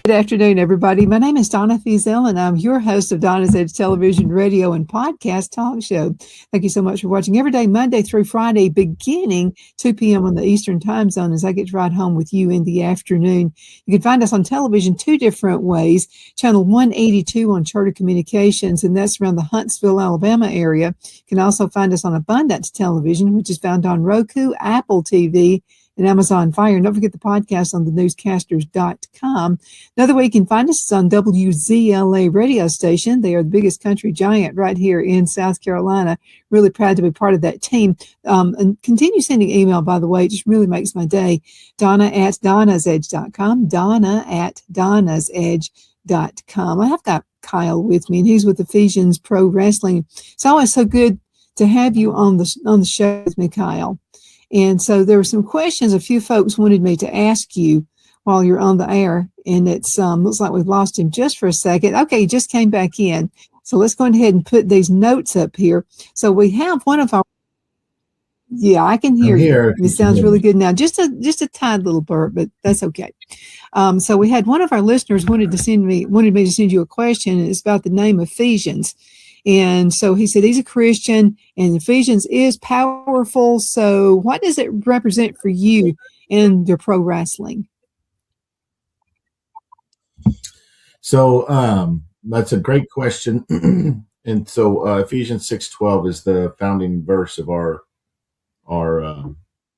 Good afternoon, everybody. My name is Donna, and I'm your host of Donna's Edge Television, Radio, and Podcast Talk Show. Thank you so much for watching every day, Monday through Friday, beginning 2 p.m. on the Eastern Time Zone as I get to ride home with you in the afternoon. You can find us on television two different ways. Channel 182 on Charter Communications, and that's around the Huntsville, Alabama area. You can also find us on Abundance Television, which is found on Roku, Apple TV, and Amazon Fire. And don't forget the podcast on thenewscasters.com. Another way you can find us is on WZLA radio station. They are the biggest country giant right here in South Carolina. Really proud to be part of that team. And continue sending email, by the way. It just really makes my day. Donna at donnasedge.com. Donna at donnasedge.com. I have got Kyle with me, and he's with Ephesians Pro Wrestling. It's always so good to have you on the show with me, Kyle. And so there were some questions a few folks wanted me to ask you while you're on the air. And it's looks like we've lost him just for a second. Okay, he just came back in. So let's go ahead and put these notes up here. So we have one of our, yeah, I can hear you. It sounds really good now. Just a tiny little burp, but that's okay. So we had one of our listeners wanted me to send you a question. And it's about the name Ephesians. And so he said he's a Christian and Ephesians is powerful. So what does it represent for you in your pro wrestling? So that's a great question. And so Ephesians 6:12 is the founding verse of our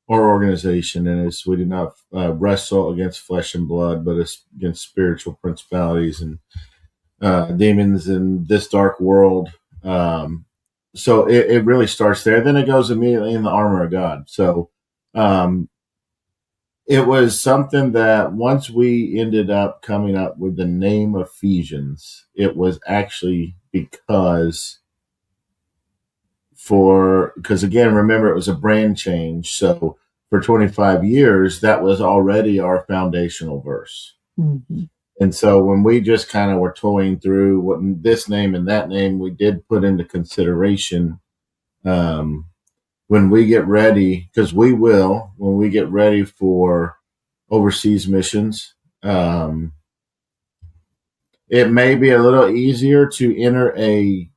organization. And it's, we do not wrestle against flesh and blood, but against spiritual principalities and demons in this dark world. So it really starts there. Then it goes immediately in the armor of God. So it was something that once we ended up coming up with the name Ephesians, it was actually because again, remember, it was a brand change. So for 25 years, that was already our foundational verse. Mm-hmm. And so when we just kind of were toying through what this name and that name, we did put into consideration when we get ready, because when we get ready for overseas missions, it may be a little easier to enter a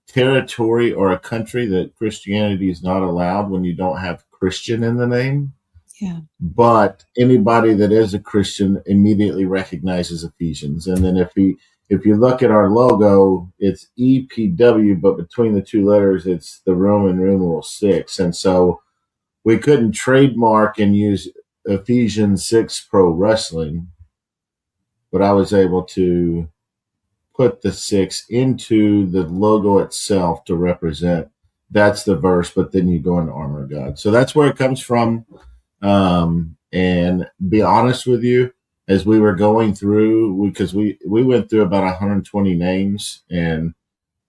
territory or a country that Christianity is not allowed when you don't have Christian in the name. Yeah. But anybody that is a Christian immediately recognizes Ephesians. And then if you look at our logo, it's EPW, but between the two letters, it's the Roman numeral 6. And so we couldn't trademark and use Ephesians 6 Pro Wrestling, but I was able to put the 6 into the logo itself to represent that's the verse, but then you go into armor of God. So that's where it comes from. And be honest with you, as we were going through, because we went through about 120 names, and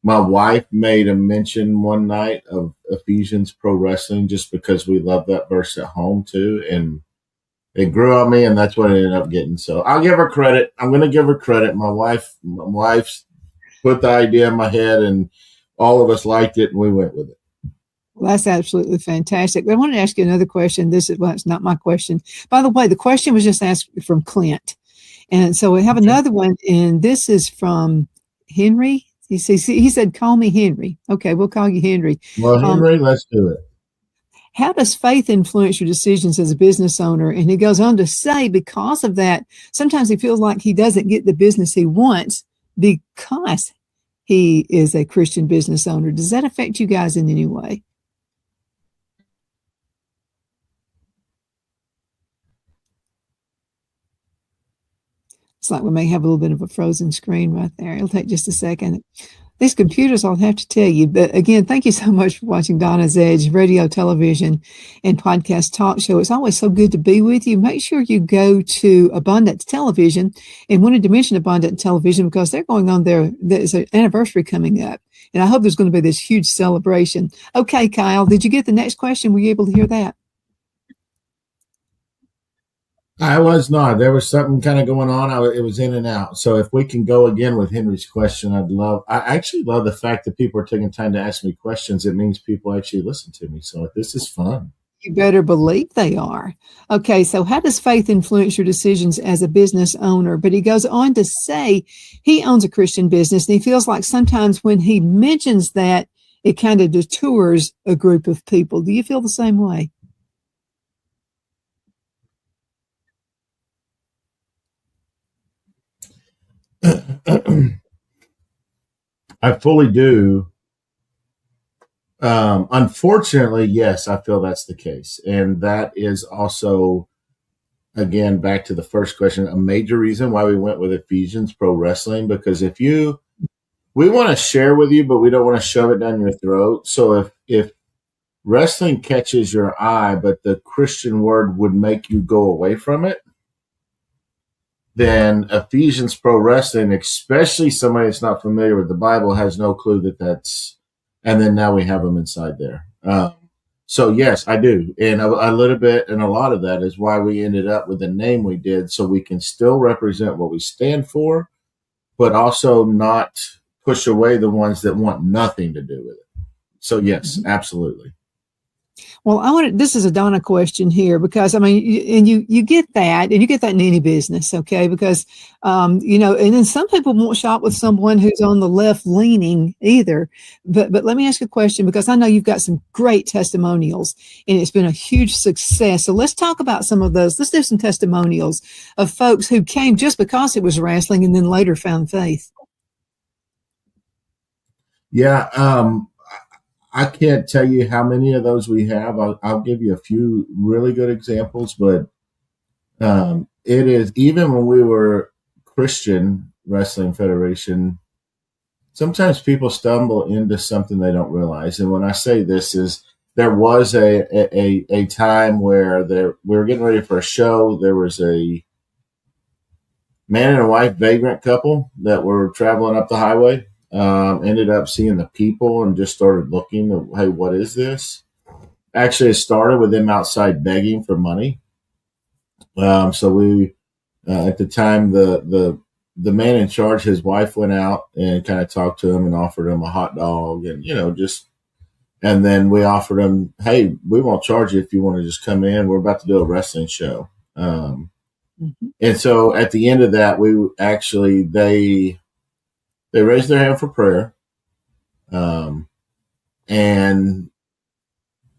my wife made a mention one night of Ephesians Pro Wrestling just because we love that verse at home too. And it grew on me, and that's what I ended up getting. So I'll give her credit. I'm going to give her credit. My wife's put the idea in my head, and all of us liked it, and we went with it. Well, that's absolutely fantastic. But I wanted to ask you another question. It's not my question. By the way, the question was just asked from Clint. And so we have another one, and this is from Henry. He said, call me Henry. Okay, we'll call you Henry. Well, Henry, let's do it. How does faith influence your decisions as a business owner? And he goes on to say, because of that, sometimes he feels like he doesn't get the business he wants because he is a Christian business owner. Does that affect you guys in any way? It's like we may have a little bit of a frozen screen right there. It'll take just a second. These computers, I'll have to tell you. But again, thank you so much for watching Donna's Edge radio, television, and podcast talk show. It's always so good to be with you. Make sure you go to Abundant Television, and wanted to mention Abundant Television because they're going on there's an anniversary coming up. And I hope there's going to be this huge celebration. Okay, Kyle, did you get the next question? Were you able to hear that? I was not. There was something kind of going on. It was in and out. So if we can go again with Henry's question, I actually love the fact that people are taking time to ask me questions. It means people actually listen to me. So this is fun. You better believe they are. Okay, so how does faith influence your decisions as a business owner? But he goes on to say he owns a Christian business, and he feels like sometimes when he mentions that, it kind of detours a group of people. Do you feel the same way? I fully do. Unfortunately, yes, I feel that's the case. And that is also, again, back to the first question, a major reason why we went with Ephesians Pro Wrestling, because we want to share with you, but we don't want to shove it down your throat. So if wrestling catches your eye, but the Christian word would make you go away from it, then Ephesians Pro Wrestling, especially somebody that's not familiar with the Bible, has no clue that that's, and then now we have them inside there. So yes, I do. And a little bit, and a lot of that is why we ended up with the name we did, so we can still represent what we stand for, but also not push away the ones that want nothing to do with it. So yes, absolutely. Well, this is a Donna question here because, I mean, and you get that, and you get that in any business, okay? Because, and then some people won't shop with someone who's on the left leaning either. But let me ask you a question, because I know you've got some great testimonials and it's been a huge success. So let's talk about some of those. Let's do some testimonials of folks who came just because it was wrestling and then later found faith. Yeah. I can't tell you how many of those we have. I'll give you a few really good examples, but it is, even when we were Christian Wrestling Federation, sometimes people stumble into something they don't realize. And when I say this is, there was a time where we were getting ready for a show. There was a man and a wife vagrant couple that were traveling up the highway. Ended up seeing the people and just started looking, hey, what is this? Actually, it started with them outside begging for money. So we, at the time, the man in charge, his wife went out and kind of talked to him and offered him a hot dog and, and then we offered him, hey, we won't charge you if you want to just come in. We're about to do a wrestling show. And so at the end of that, they raised their hand for prayer. And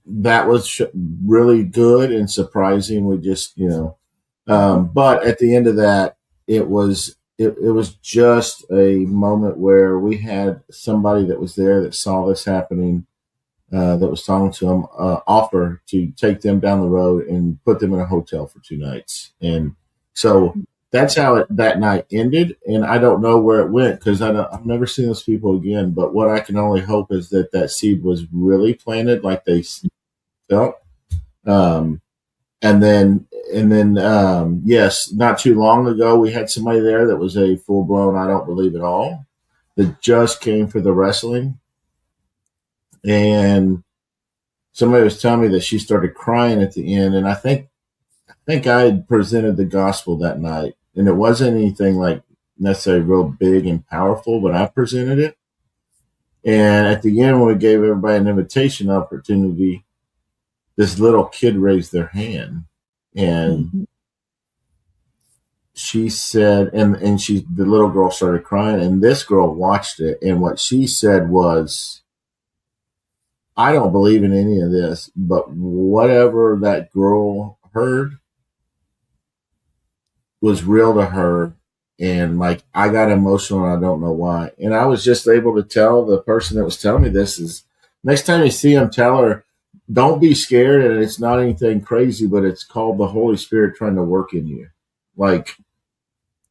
that was really good and surprising. We just, but at the end of that, it was just a moment where we had somebody that was there that saw this happening, that was talking to them, offer to take them down the road and put them in a hotel for 2 nights. And so that's how that night ended. And I don't know where it went because I've never seen those people again. But what I can only hope is that seed was really planted like they felt. And then, yes, not too long ago, we had somebody there that was a full blown, I don't believe at all, that just came for the wrestling. And somebody was telling me that she started crying at the end. And I think I had presented the gospel that night. And it wasn't anything like necessarily real big and powerful, but I presented it. And at the end, when we gave everybody an invitation opportunity, this little kid raised their hand. And she said, and the little girl started crying, and this girl watched it. And what she said was, I don't believe in any of this, but whatever that girl heard was real to her. And like, I got emotional and I don't know why. And I was just able to tell the person that was telling me this is, next time you see him, tell her, don't be scared. And it's not anything crazy, but it's called the Holy Spirit trying to work in you. Like,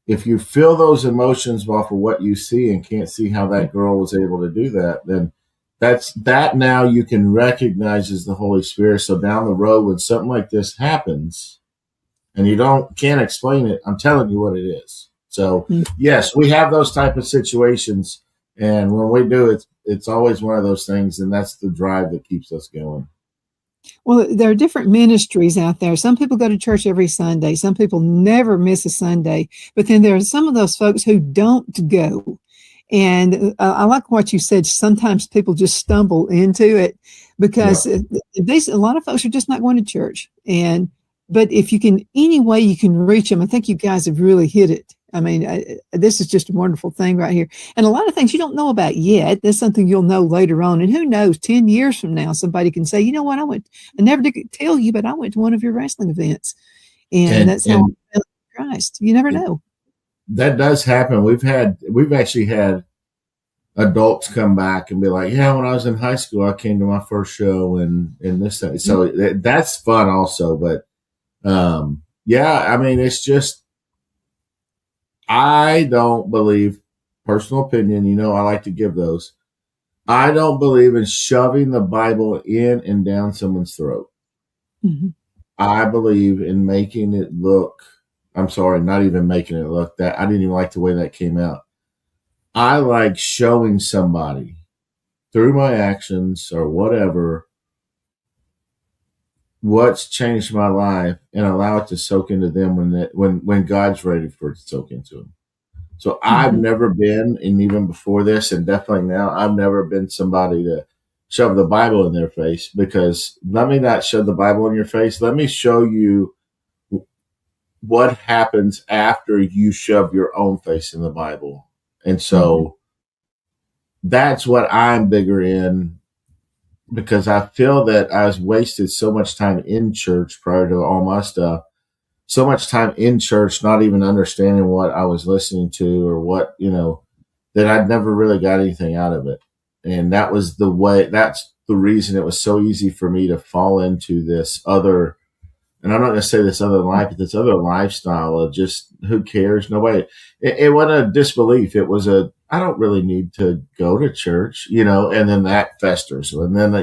if you feel those emotions off of what you see and can't see how that girl was able to do that, then that now you can recognize as the Holy Spirit. So down the road, when something like this happens and you can't explain it, I'm telling you what it is. So yes, we have those type of situations. And when we do, it's always one of those things. And that's the drive that keeps us going. Well, there are different ministries out there. Some people go to church every Sunday. Some people never miss a Sunday. But then there are some of those folks who don't go. And I like what you said. Sometimes people just stumble into it because a lot of folks are just not going to church. But if you can, any way you can reach them, I think you guys have really hit it. I mean, this is just a wonderful thing right here. And a lot of things you don't know about yet. That's something you'll know later on. And who knows, 10 years from now, somebody can say, you know what, I never did tell you, but I went to one of your wrestling events. And that's how I felt in Christ. You never know. That does happen. We've actually had adults come back and be like, yeah, when I was in high school, I came to my first show and this thing. So that's fun also. But I mean, it's just, I don't believe, personal opinion, I like to give those. I don't believe in shoving the Bible in and down someone's throat. Mm-hmm. I believe in making it look, I'm sorry, not even making it look that, I didn't even like the way that came out. I like showing somebody through my actions or whatever what's changed my life and allow it to soak into them when God's ready for it to soak into them. So I've never been, and even before this and definitely now, I've never been somebody to shove the Bible in their face, because let me not shove the Bible in your face. Let me show you what happens after you shove your own face in the Bible. And so that's what I'm bigger in, because I feel that I was wasted so much time in church prior to all my stuff, so much time in church, not even understanding what I was listening to or what, that I'd never really got anything out of it. And that's the reason it was so easy for me to fall into this other, and I'm not going to say this other life, but this other lifestyle of just, who cares? Nobody, it wasn't a disbelief. It was I don't really need to go to church, and then that festers. And then,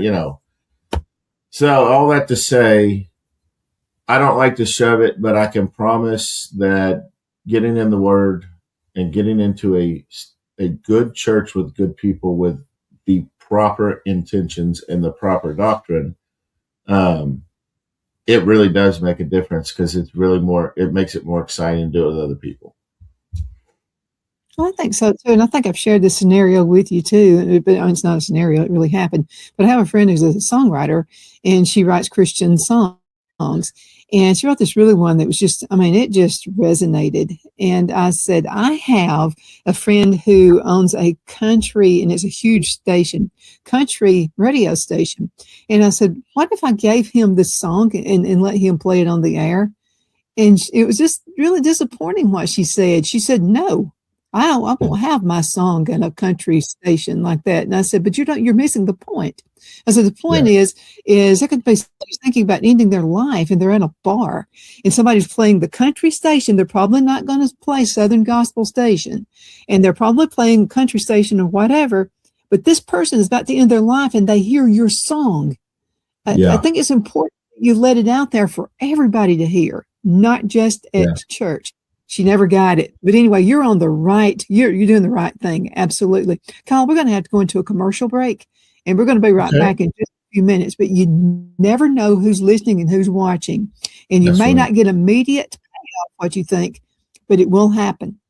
so all that to say, I don't like to shove it, but I can promise that getting in the Word and getting into a good church with good people with the proper intentions and the proper doctrine, it really does make a difference, because it's really it makes it more exciting to do it with other people. Well, I think so too. And I think I've shared this scenario with you too, but it's not a scenario, it really happened. But I have a friend who's a songwriter, and she writes Christian songs. And she wrote this really one that was just, it just resonated. And I said, I have a friend who owns a country, and it's a huge station, country radio station. And I said, what if I gave him this song and let him play it on the air? And it was just really disappointing what she said. She said, no, I won't have my song in a country station like that. And I said, but you're missing the point. I said, the point is there could be somebody thinking about ending their life, and they're in a bar and somebody's playing the country station. They're probably not going to play Southern Gospel station, and they're probably playing country station or whatever, but this person is about to end their life and they hear your song. I think it's important that you let it out there for everybody to hear, not just at church. She never got it. But anyway, you're on the right, you're doing the right thing. Absolutely. Kyle, we're going to have to go into a commercial break, and we're going to be right back in just a few minutes, but you never know who's listening and who's watching. And you may not get immediate payoff what you think, but it will happen.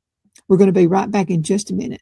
We're going to be right back in just a minute.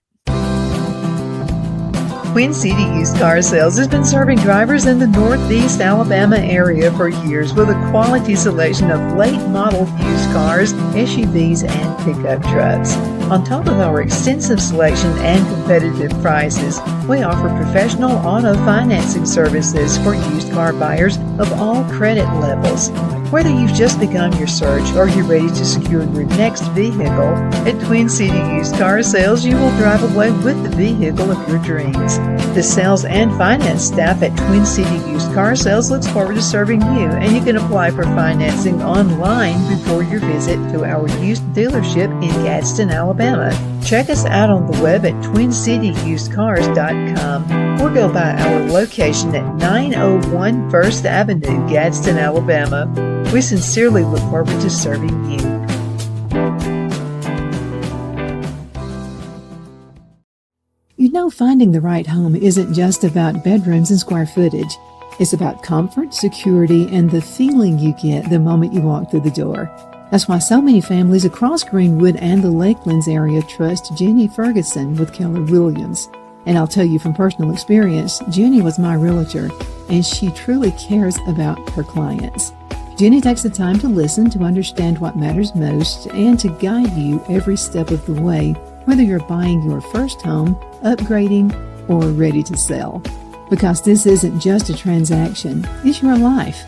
Queen City Used Car Sales has been serving drivers in the Northeast Alabama area for years with a quality selection of late model used cars, SUVs, and pickup trucks. On top of our extensive selection and competitive prices, we offer professional auto financing services for used car buyers of all credit levels. Whether you've just begun your search or you're ready to secure your next vehicle, at Twin City Used Car Sales, you will drive away with the vehicle of your dreams. The sales and finance staff at Twin City Used Car Sales looks forward to serving you, and you can apply for financing online before your visit to our used dealership in Gadsden, Alabama. Check us out on the web at twincityusedcars.com or go by our location at 901 First Avenue, Gadsden, Alabama. We sincerely look forward to serving you. You know, finding the right home isn't just about bedrooms and square footage. It's about comfort, security, and the feeling you get the moment you walk through the door. That's why so many families across Greenwood and the Lakelands area trust Jenny Ferguson with Keller Williams. And I'll tell you from personal experience, Jenny was my realtor, and she truly cares about her clients. Jenny takes the time to listen, to understand what matters most, and to guide you every step of the way, whether you're buying your first home, upgrading, or ready to sell. Because this isn't just a transaction, it's your life.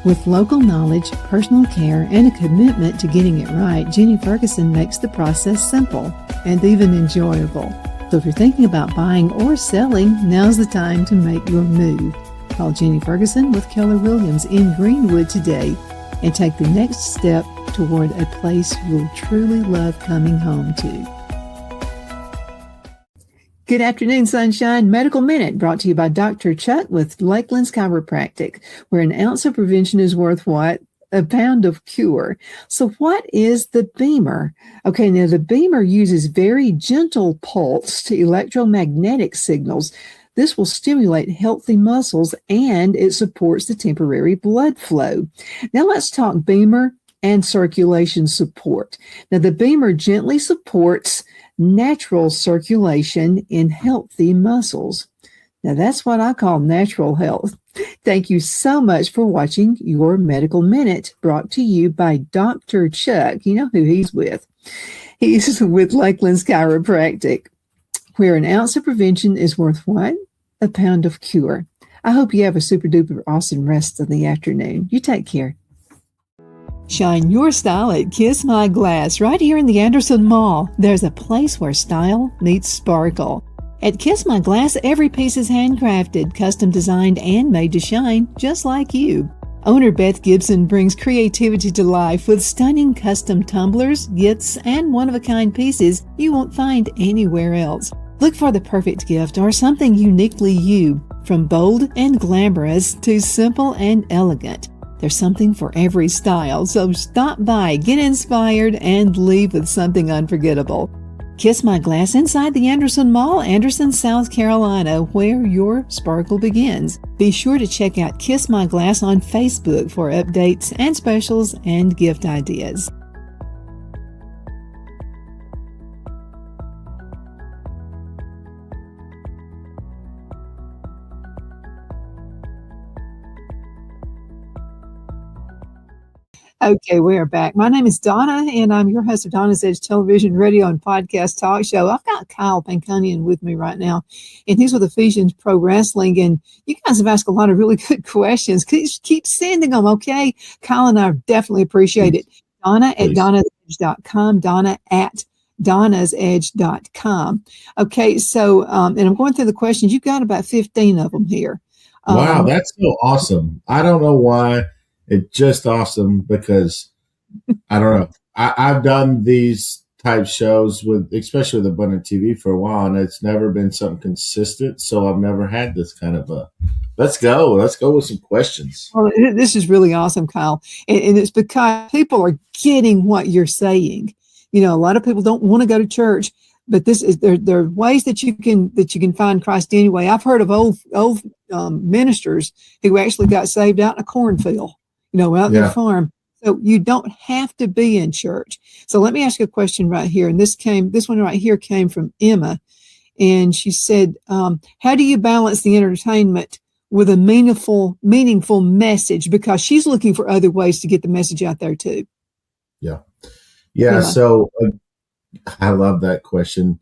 With local knowledge, personal care, and a commitment to getting it right, Jenny Ferguson makes the process simple and even enjoyable. So if you're thinking about buying or selling, now's the time to make your move. Call Jenny Ferguson with Keller Williams in Greenwood today and take the next step toward a place you'll truly love coming home to. Good afternoon, Sunshine. Medical Minute brought to you by Dr. Chuck with Lakeland's Chiropractic, where an ounce of prevention is worth what? A pound of cure. So what is the Beamer? Okay, now the Beamer uses very gentle pulse to electromagnetic signals. This will stimulate healthy muscles and it supports the temporary blood flow. Now let's talk Beamer and circulation support. Now the Beamer gently supports natural circulation in healthy muscles. Now that's what I call natural health. Thank you so much for watching your Medical Minute, brought to you by Dr. Chuck. You know who he's with. He's with Lakeland's Chiropractic, where an ounce of prevention is worth what? A pound of cure. I hope you have a super duper awesome rest of the afternoon. You take care. Shine your style at Kiss My Glass right here in the Anderson Mall. There's a place where style meets sparkle. At Kiss My Glass, every piece is handcrafted, custom designed, and made to shine just like you. Owner Beth Gibson brings creativity to life with stunning custom tumblers, gifts, and one-of-a-kind pieces you won't find anywhere else. Look for the perfect gift or something uniquely you, from bold and glamorous to simple and elegant. There's something for every style, so stop by, get inspired, and leave with something unforgettable. Kiss My Glass inside the Anderson Mall, Anderson, South Carolina, where your sparkle begins. Be sure to check out Kiss My Glass on Facebook for updates and specials and gift ideas. Okay, we are back. My name is Donna, and I'm your host of Donna's Edge Television, Radio, and Podcast Talk Show. I've got Kiel Pankonien with me right now, and he's with Ephesians Pro Wrestling. And you guys have asked a lot of really good questions. Keep sending them, okay? Kiel and I definitely appreciate it. Donna at donnasedge.com, Donna at donnasedge.com. Okay, so, and I'm going through the questions. You've got about 15 of them here. Wow, that's so awesome. I don't know why. It's just awesome because I don't know. I've done these type shows with, especially with Abundant TV for a while, and it's never been something consistent. So I've never had this kind of a, let's go with some questions. Well, this is really awesome, Kiel. And it's because people are getting what you're saying. You know, a lot of people don't want to go to church, but this is, there are ways that you can find Christ anyway. I've heard of old ministers who actually got saved out in a cornfield. Out in the farm. So you don't have to be in church. So let me ask you a question right here. And this one right here came from Emma. And she said, how do you balance the entertainment with a meaningful message? Because she's looking for other ways to get the message out there too. Yeah. So I love that question.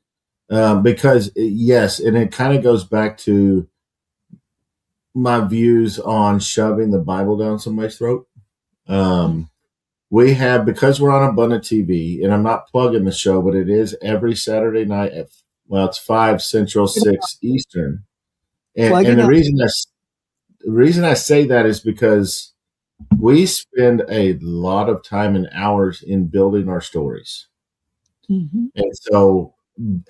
Because yes, and it kind of goes back to my views on shoving the Bible down somebody's throat. We have, because we're on Abundant TV, and I'm not plugging the show, but it is every Saturday night at, well, it's 5 Central, 6 Eastern. And the reason I say that is because we spend a lot of time and hours in building our stories. Mm-hmm. And so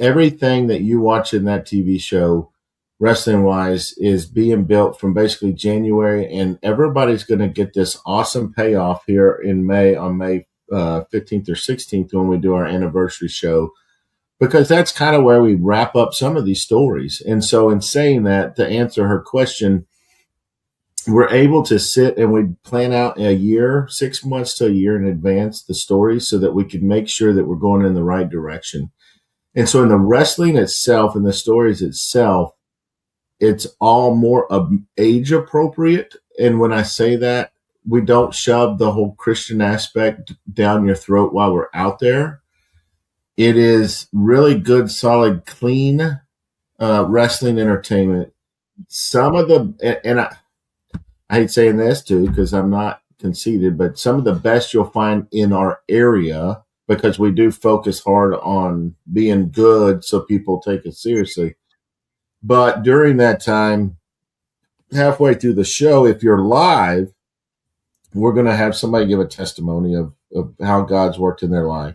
everything that you watch in that TV show, wrestling wise, is being built from basically January, and everybody's going to get this awesome payoff here in May, on May 15th or 16th, when we do our anniversary show, because that's kind of where we wrap up some of these stories. And so in saying that, to answer her question, we're able to sit and we plan out a year, 6 months to a year in advance, the stories, so that we can make sure that we're going in the right direction. And so in the wrestling itself and the stories itself, it's all more age appropriate. And when I say that, we don't shove the whole Christian aspect down your throat while we're out there. It is really good, solid, clean wrestling entertainment. Some of the, and I hate saying this too, because I'm not conceited, but some of the best you'll find in our area, because we do focus hard on being good so people take it seriously. But during that time, halfway through the show, if you're live, we're going to have somebody give a testimony of how God's worked in their life.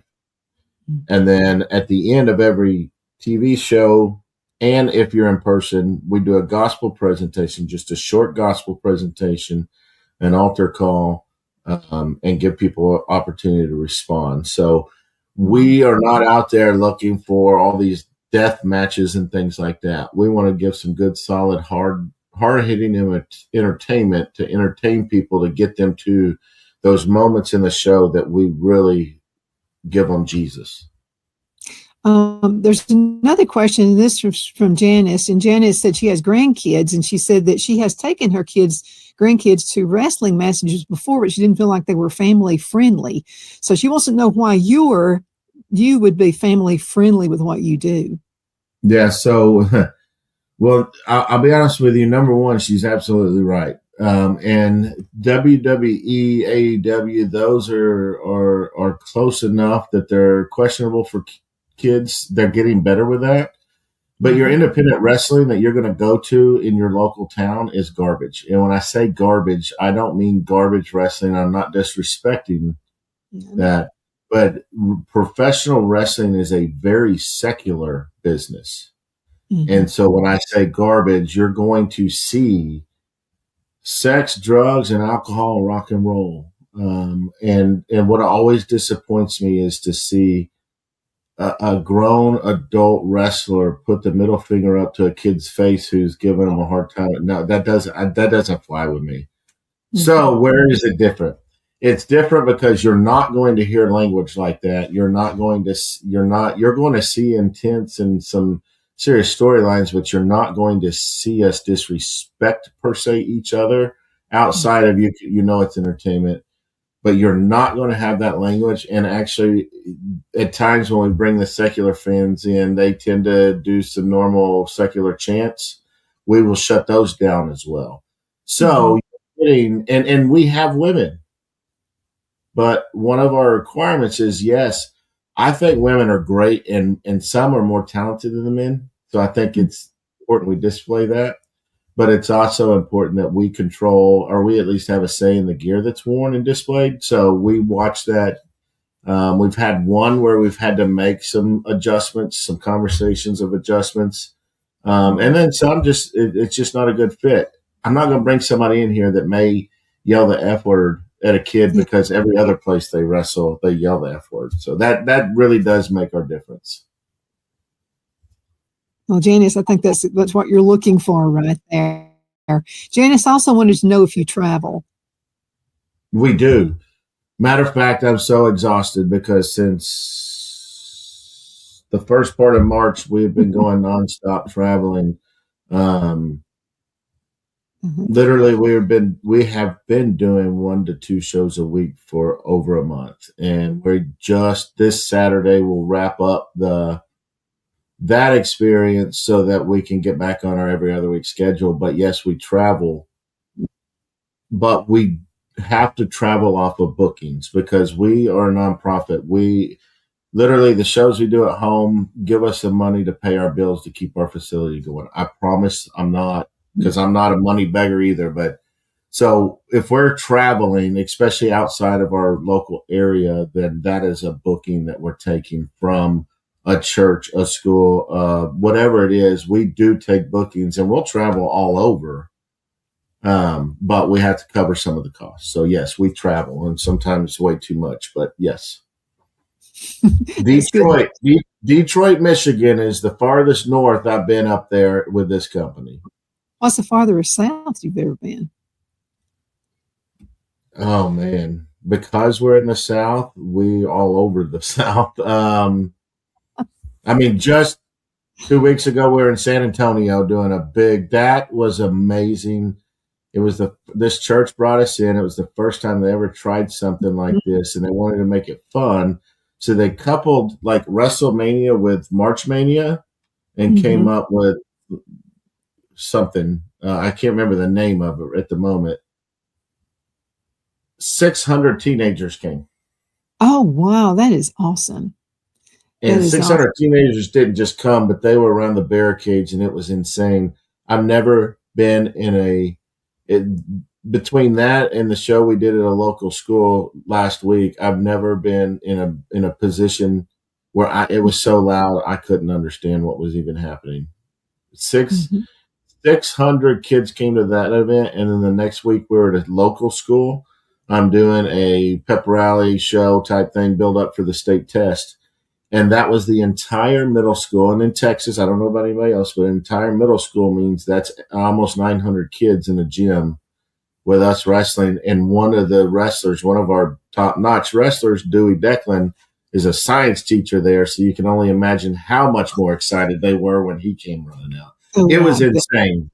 And then at the end of every TV show, and if you're in person, we do a gospel presentation, just a short gospel presentation, an altar call, and give people an opportunity to respond. So we are not out there looking for all these death matches and things like that. We want to give some good, solid, hard-hitting entertainment to entertain people, to get them to those moments in the show that we really give them Jesus. There's another question. This is from Janice, and Janice said she has grandkids, and she said that she has taken her grandkids to wrestling matches before, but she didn't feel like they were family friendly. So she wants to know why you would be family friendly with what you do. Yeah. So, well, I'll be honest with you. Number one, she's absolutely right. And WWE, AEW, those are close enough that they're questionable for kids. They're getting better with that. But your independent wrestling that you're going to go to in your local town is garbage. And when I say garbage, I don't mean garbage wrestling. I'm not disrespecting that. But professional wrestling is a very secular business. Mm-hmm. And so when I say garbage, you're going to see sex, drugs, and alcohol, and rock and roll. And what always disappoints me is to see a grown adult wrestler put the middle finger up to a kid's face who's giving him a hard time. No, that doesn't fly with me. Mm-hmm. So where is it different? It's different because you're not going to hear language like that. You're going to see intense and some serious storylines, but you're not going to see us disrespect per se each other outside of it's entertainment. But you're not going to have that language. And actually, at times when we bring the secular fans in, they tend to do some normal secular chants. We will shut those down as well. So, and we have women. But one of our requirements is, yes, I think women are great, and some are more talented than the men. So I think it's important we display that. But it's also important that we control, or we at least have a say in the gear that's worn and displayed. So we watch that. We've had one where we've had to make some adjustments, some conversations of adjustments. And then some it's just not a good fit. I'm not going to bring somebody in here that may yell the F word at a kid because every other place they wrestle, they yell the F word. So that really does make our difference. Well, Janice, I think that's what you're looking for right there. Janice also wanted to know if you travel. We do. Matter of fact, I'm so exhausted because since the first part of March, we've been going nonstop traveling. Literally, we have been doing 1 to 2 shows a week for over a month, and we're just this Saturday we'll wrap up the that experience so that we can get back on our every other week schedule. But yes, we travel, but we have to travel off of bookings because we are a nonprofit. We literally, the shows we do at home give us the money to pay our bills to keep our facility going. I promise I'm not, because I'm not a money beggar either. But so if we're traveling, especially outside of our local area, then that is a booking that we're taking from a church, a school, whatever it is. We do take bookings and we'll travel all over. But we have to cover some of the costs. So yes, we travel and sometimes way too much, but yes. Detroit, Michigan is the farthest north I've been up there with this company. What's the farthest south you've ever been? Oh man, because we're in the South, we all over the South. I mean, just 2 weeks ago, we were in San Antonio doing that was amazing. It was this church brought us in. It was the first time they ever tried something like this, and they wanted to make it fun. So they coupled like WrestleMania with March Mania and came up with something. I can't remember the name of it at the moment. 600 teenagers came. Oh, wow. That is awesome. And 600 teenagers didn't just come, but they were around the barricades, and it was insane. I've never been between that and the show we did at a local school last week, I've never been in a position where it was so loud I couldn't understand what was even happening. 600 kids came to that event, and then the next week we were at a local school. I'm doing a pep rally show type thing, build up for the state test. And that was the entire middle school. And in Texas, I don't know about anybody else, but entire middle school means that's almost 900 kids in a gym with us wrestling. And one of the wrestlers, one of our top-notch wrestlers, Dewey Declan, is a science teacher there. So you can only imagine how much more excited they were when he came running out. It was insane.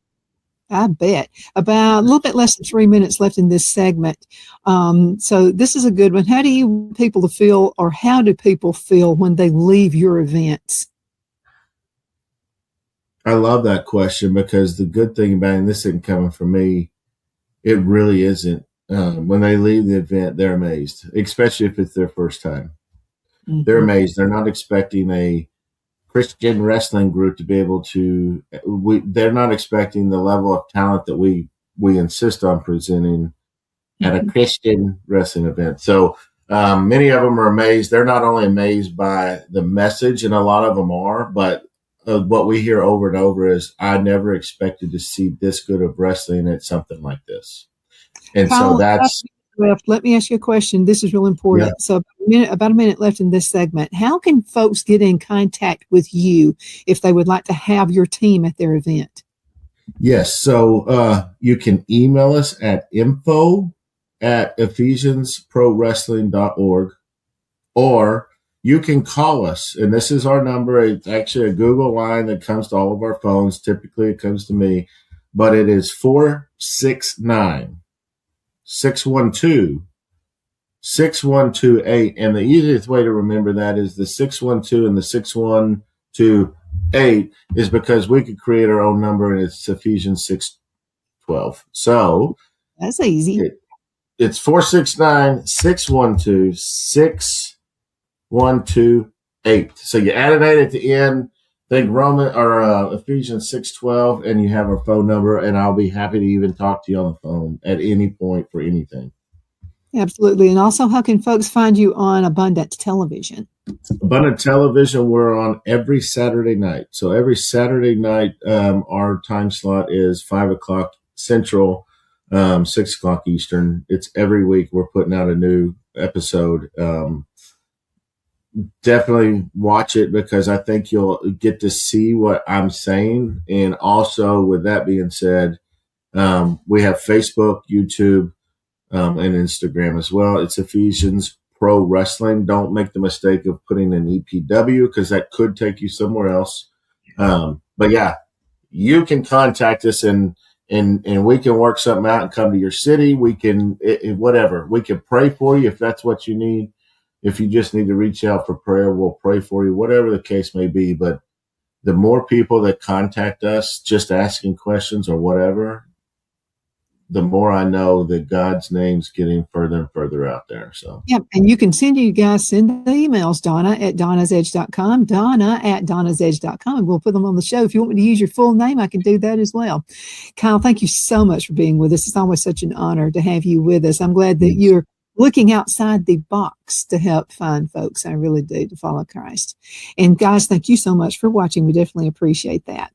I bet. About a little bit less than 3 minutes left in this segment. So this is a good one. How do you want people to feel, or how do people feel when they leave your events? I love that question, because the good thing about it, and this isn't coming from me, it really isn't. When they leave the event, they're amazed, especially if it's their first time. They're amazed. They're not expecting a Christian wrestling group to be able to, they're not expecting the level of talent that we insist on presenting at a Christian wrestling event. So many of them are amazed. They're not only amazed by the message, and a lot of them are, but what we hear over and over is, I never expected to see this good of wrestling at something like this. And so that's left. Let me ask you a question. This is real important. Yeah. So about a minute left in this segment. How can folks get in contact with you if they would like to have your team at their event? Yes. So you can email us at info@ephesiansprowrestling.org, or you can call us, and this is our number. It's actually a Google line that comes to all of our phones. Typically it comes to me, but it is 469-612-6128. And the easiest way to remember that is the 612 and the 6128 is because we could create our own number, and it's Ephesians 6:12. So that's easy. It's 469-612-6128. So you add an 8 at the end, think Ephesians 6:12, and you have our phone number, and I'll be happy to even talk to you on the phone at any point for anything. Absolutely. And also, how can folks find you on Abundant Television? Abundant Television, we're on every Saturday night. So every Saturday night, our time slot is 5 o'clock Central, 6 o'clock Eastern. It's every week we're putting out a new episode. Definitely watch it, because I think you'll get to see what I'm saying. And also, with that being said, we have Facebook, YouTube, and Instagram as well. It's Ephesians Pro Wrestling. Don't make the mistake of putting an EPW, because that could take you somewhere else. But yeah, you can contact us, and we can work something out and come to your city. We can, whatever. We can pray for you if that's what you need. If you just need to reach out for prayer, we'll pray for you, whatever the case may be. But the more people that contact us just asking questions or whatever, the more I know that God's name's getting further and further out there. So, yep. And you can send the emails, Donna at donnasedge.com, Donna at donnasedge.com, and we'll put them on the show. If you want me to use your full name, I can do that as well. Kyle, thank you so much for being with us. It's always such an honor to have you with us. I'm glad that you're looking outside the box to help find folks. I really do, to follow Christ. And guys, thank you so much for watching. We definitely appreciate that.